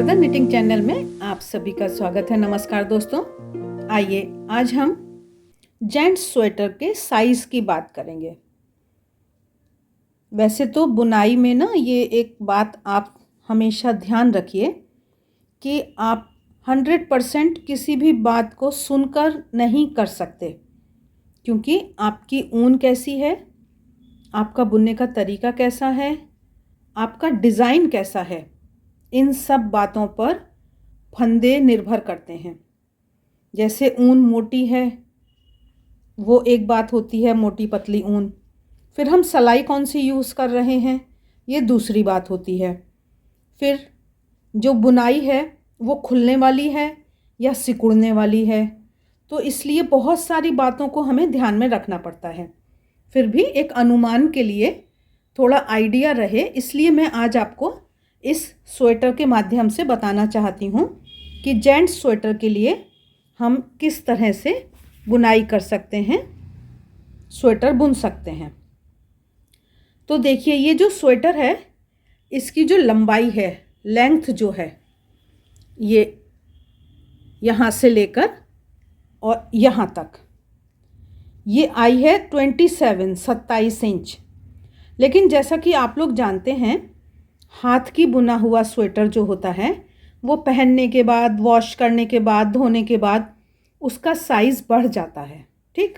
गर्दन knitting channel में आप सभी का स्वागत है। नमस्कार दोस्तों, आइए आज हम जेंट्स स्वेटर के साइज़ की बात करेंगे। वैसे तो बुनाई में ना ये एक बात आप हमेशा ध्यान रखिए कि आप 100% किसी भी बात को सुनकर नहीं कर सकते, क्योंकि आपकी ऊन कैसी है, आपका बुनने का तरीका कैसा है, आपका डिज़ाइन कैसा है, इन सब बातों पर फंदे निर्भर करते हैं। जैसे ऊन मोटी है वो एक बात होती है, मोटी पतली ऊन। फिर हम सिलाई कौन सी यूज़ कर रहे हैं ये दूसरी बात होती है। फिर जो बुनाई है वो खुलने वाली है या सिकुड़ने वाली है। तो इसलिए बहुत सारी बातों को हमें ध्यान में रखना पड़ता है। फिर भी एक अनुमान के लिए थोड़ा आइडिया रहे, इसलिए मैं आज आपको इस स्वेटर के माध्यम से बताना चाहती हूँ कि जेंट्स स्वेटर के लिए हम किस तरह से बुनाई कर सकते हैं, स्वेटर बुन सकते हैं। तो देखिए, ये जो स्वेटर है इसकी जो लंबाई है, लेंथ जो है, ये यहाँ से लेकर और यहाँ तक ये आई है 27 इंच। लेकिन जैसा कि आप लोग जानते हैं, हाथ की बुना हुआ स्वेटर जो होता है वो पहनने के बाद, वॉश करने के बाद, धोने के बाद उसका साइज़ बढ़ जाता है। ठीक,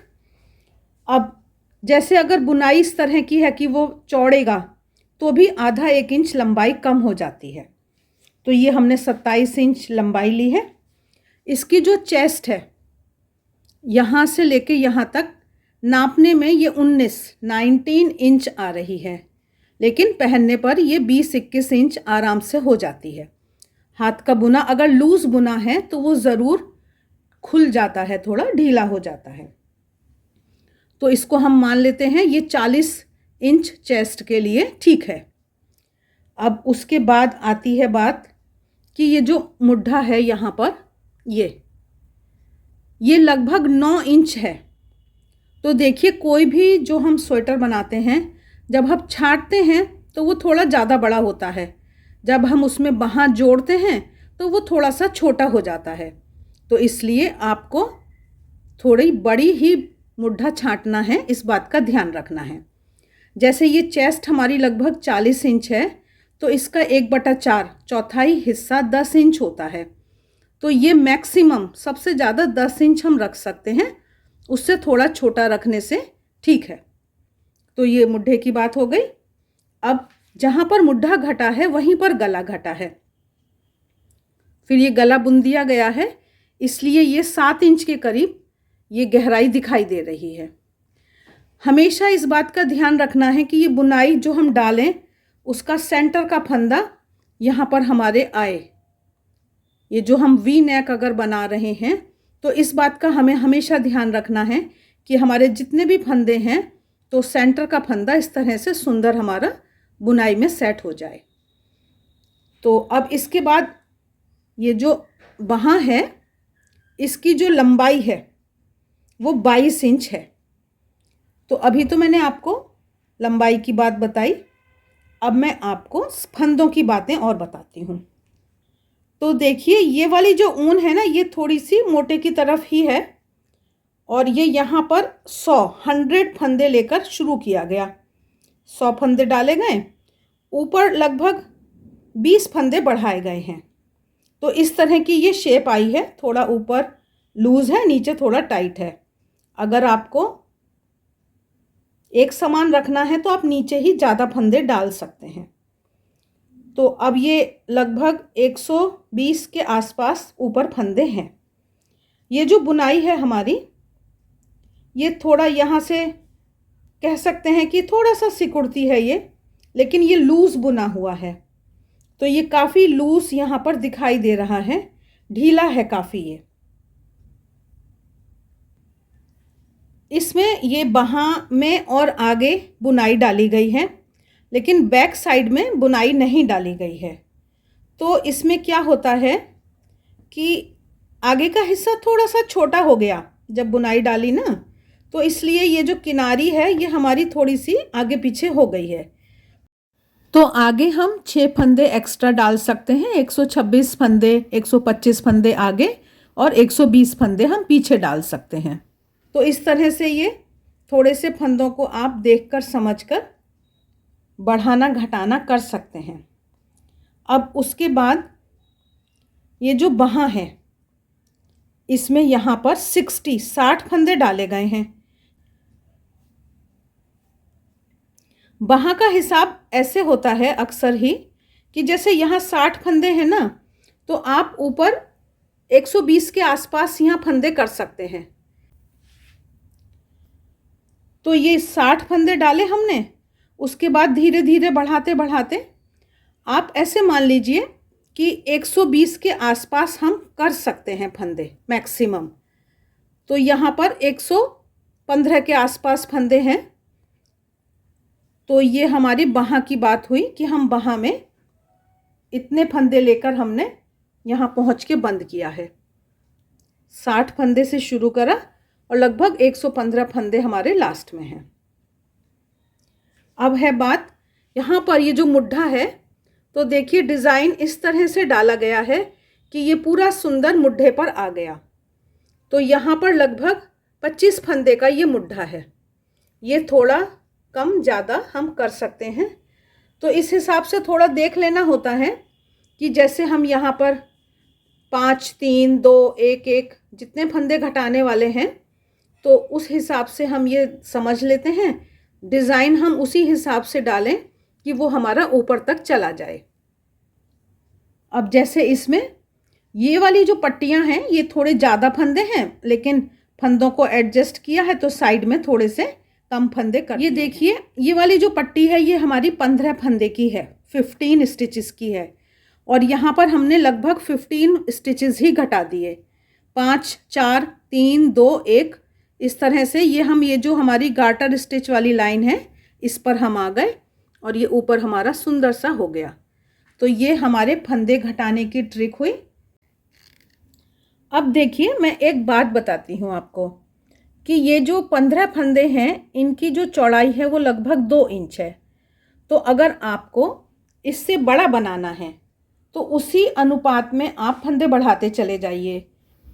अब जैसे अगर बुनाई इस तरह की है कि वो चौड़ेगा तो भी आधा 1 इंच लंबाई कम हो जाती है। तो ये हमने 27 इंच लंबाई ली है। इसकी जो चेस्ट है यहाँ से लेके यहाँ तक नापने में ये 19 इंच आ रही है, लेकिन पहनने पर ये 20-21 इंच आराम से हो जाती है। हाथ का बुना अगर लूज़ बुना है तो वो ज़रूर खुल जाता है, थोड़ा ढीला हो जाता है। तो इसको हम मान लेते हैं ये 40 इंच चेस्ट के लिए ठीक है। अब उसके बाद आती है बात कि ये जो मुड्ढा है यहाँ पर, ये लगभग 9 इंच है। तो देखिए, कोई भी जो हम स्वेटर बनाते हैं जब हम छांटते हैं तो वो थोड़ा ज़्यादा बड़ा होता है, जब हम उसमें बाहाँ जोड़ते हैं तो वो थोड़ा सा छोटा हो जाता है। तो इसलिए आपको थोड़ी बड़ी ही मुड्ढा छांटना है, इस बात का ध्यान रखना है। जैसे ये चेस्ट हमारी लगभग 40 इंच है तो इसका 1/4 चौथाई हिस्सा 10 इंच होता है। तो ये मैक्सिमम सबसे ज़्यादा 10 इंच हम रख सकते हैं, उससे थोड़ा छोटा रखने से ठीक है। तो ये मुड्ढे की बात हो गई। अब जहाँ पर मुड्ढा घटा है वहीं पर गला घटा है। फिर ये गला बुन दिया गया है, इसलिए ये 7 इंच के करीब ये गहराई दिखाई दे रही है। हमेशा इस बात का ध्यान रखना है कि ये बुनाई जो हम डालें उसका सेंटर का फंदा यहाँ पर हमारे आए। ये जो हम वी नेक अगर बना रहे हैं तो इस बात का हमें हमेशा ध्यान रखना है कि हमारे जितने भी फंदे हैं तो सेंटर का फंदा इस तरह से सुंदर हमारा बुनाई में सेट हो जाए। तो अब इसके बाद ये जो बाहाँ है इसकी जो लंबाई है वो 22 इंच है। तो अभी तो मैंने आपको लंबाई की बात बताई, अब मैं आपको फंदों की बातें और बताती हूँ। तो देखिए, ये वाली जो ऊन है ना ये थोड़ी सी मोटे की तरफ ही है और ये यहाँ पर 100 फंदे लेकर शुरू किया गया। 100 फंदे डाले गए, ऊपर लगभग 20 फंदे बढ़ाए गए हैं। तो इस तरह की ये शेप आई है, थोड़ा ऊपर लूज़ है, नीचे थोड़ा टाइट है। अगर आपको एक समान रखना है तो आप नीचे ही ज़्यादा फंदे डाल सकते हैं। तो अब ये लगभग 120 के आसपास ऊपर फंदे हैं। ये जो बुनाई है हमारी, ये थोड़ा यहाँ से कह सकते हैं कि थोड़ा सा सिकुड़ती है ये, लेकिन ये लूज़ बुना हुआ है। तो ये काफ़ी लूज़ यहाँ पर दिखाई दे रहा है, ढीला है काफ़ी ये। इसमें ये बाहाँ में और आगे बुनाई डाली गई है, लेकिन बैक साइड में बुनाई नहीं डाली गई है। तो इसमें क्या होता है कि आगे का हिस्सा थोड़ा सा छोटा हो गया जब बुनाई डाली ना, तो इसलिए ये जो किनारी है ये हमारी थोड़ी सी आगे पीछे हो गई है। तो आगे हम 6 फंदे एक्स्ट्रा डाल सकते हैं, 126 फंदे, 125 फंदे आगे और 120 फंदे हम पीछे डाल सकते हैं। तो इस तरह से ये थोड़े से फंदों को आप देखकर समझकर बढ़ाना घटाना कर सकते हैं। अब उसके बाद ये जो बाँह है इसमें यहाँ पर 60 फंदे डाले गए हैं। बाँह का हिसाब ऐसे होता है अक्सर ही कि जैसे यहाँ 60 फंदे हैं ना, तो आप ऊपर 120 के आसपास यहाँ फंदे कर सकते हैं। तो ये 60 फंदे डाले हमने, उसके बाद धीरे धीरे बढ़ाते बढ़ाते आप ऐसे मान लीजिए कि 120 के आसपास हम कर सकते हैं फंदे मैक्सिमम। तो यहाँ पर 115 के आसपास फंदे हैं। तो ये हमारी बाँह की बात हुई कि हम बाँह में इतने फंदे लेकर हमने यहाँ पहुँच के बंद किया है। 60 फंदे से शुरू करा और लगभग 115 फंदे हमारे लास्ट में हैं। अब है बात यहाँ पर ये जो मुड्ढा है, तो देखिए डिज़ाइन इस तरह से डाला गया है कि ये पूरा सुंदर मुड्ढे पर आ गया। तो यहाँ पर लगभग 25 फंदे का ये मुड्ढा है। ये थोड़ा कम ज़्यादा हम कर सकते हैं। तो इस हिसाब से थोड़ा देख लेना होता है कि जैसे हम यहाँ पर 5, 3, 2, 1, 1 जितने फंदे घटाने वाले हैं, तो उस हिसाब से हम ये समझ लेते हैं। डिज़ाइन हम उसी हिसाब से डालें कि वो हमारा ऊपर तक चला जाए। अब जैसे इसमें ये वाली जो पट्टियां हैं ये थोड़े ज़्यादा फंदे हैं, लेकिन फंदों को एडजस्ट किया है तो साइड में थोड़े से कम फंदे कर। ये देखिए ये वाली जो पट्टी है ये हमारी 15 फंदे की है, 15 स्टिचेस की है। और यहाँ पर हमने लगभग 15 स्टिचेस ही घटा दिए। 5, 4, 3, 2, 1 इस तरह से ये जो हमारी गार्टर स्टिच वाली लाइन है इस पर हम आ गए और ये ऊपर हमारा सुंदर सा हो गया। तो ये हमारे फंदे घटाने की ट्रिक हुई। अब देखिए मैं एक बात बताती हूँ आपको कि ये जो 15 फंदे हैं इनकी जो चौड़ाई है वो लगभग 2 इंच है। तो अगर आपको इससे बड़ा बनाना है तो उसी अनुपात में आप फंदे बढ़ाते चले जाइए।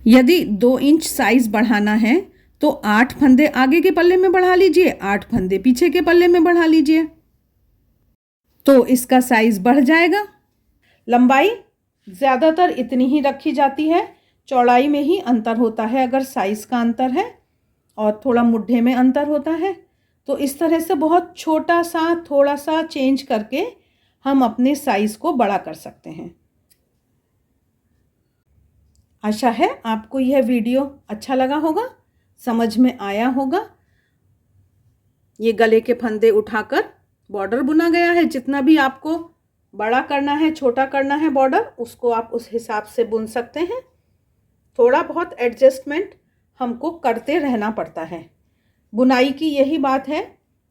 यदि 2 इंच साइज़ बढ़ाना है तो 8 फंदे आगे के पल्ले में बढ़ा लीजिए, 8 फंदे पीछे के पल्ले में बढ़ा लीजिए, तो इसका साइज़ बढ़ जाएगा। लंबाई ज़्यादातर इतनी ही रखी जाती है, चौड़ाई में ही अंतर होता है अगर साइज़ का अंतर है और थोड़ा मुड्ढे में अंतर होता है। तो इस तरह से बहुत छोटा सा थोड़ा सा चेंज करके हम अपने साइज़ को बड़ा कर सकते हैं। आशा है आपको यह वीडियो अच्छा लगा होगा, समझ में आया होगा। ये गले के फंदे उठाकर बॉर्डर बुना गया है। जितना भी आपको बड़ा करना है छोटा करना है बॉर्डर, उसको आप उस हिसाब से बुन सकते हैं। थोड़ा बहुत एडजस्टमेंट हमको करते रहना पड़ता है। बुनाई की यही बात है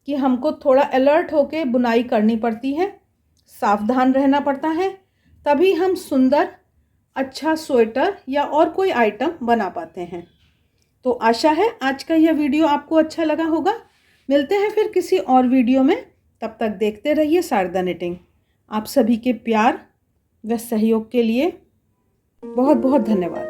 कि हमको थोड़ा अलर्ट होके बुनाई करनी पड़ती है, सावधान रहना पड़ता है, तभी हम सुंदर अच्छा स्वेटर या और कोई आइटम बना पाते हैं। तो आशा है आज का यह वीडियो आपको अच्छा लगा होगा। मिलते हैं फिर किसी और वीडियो में, तब तक देखते रहिए शारदा निटिंग। आप सभी के प्यार व सहयोग के लिए बहुत बहुत धन्यवाद।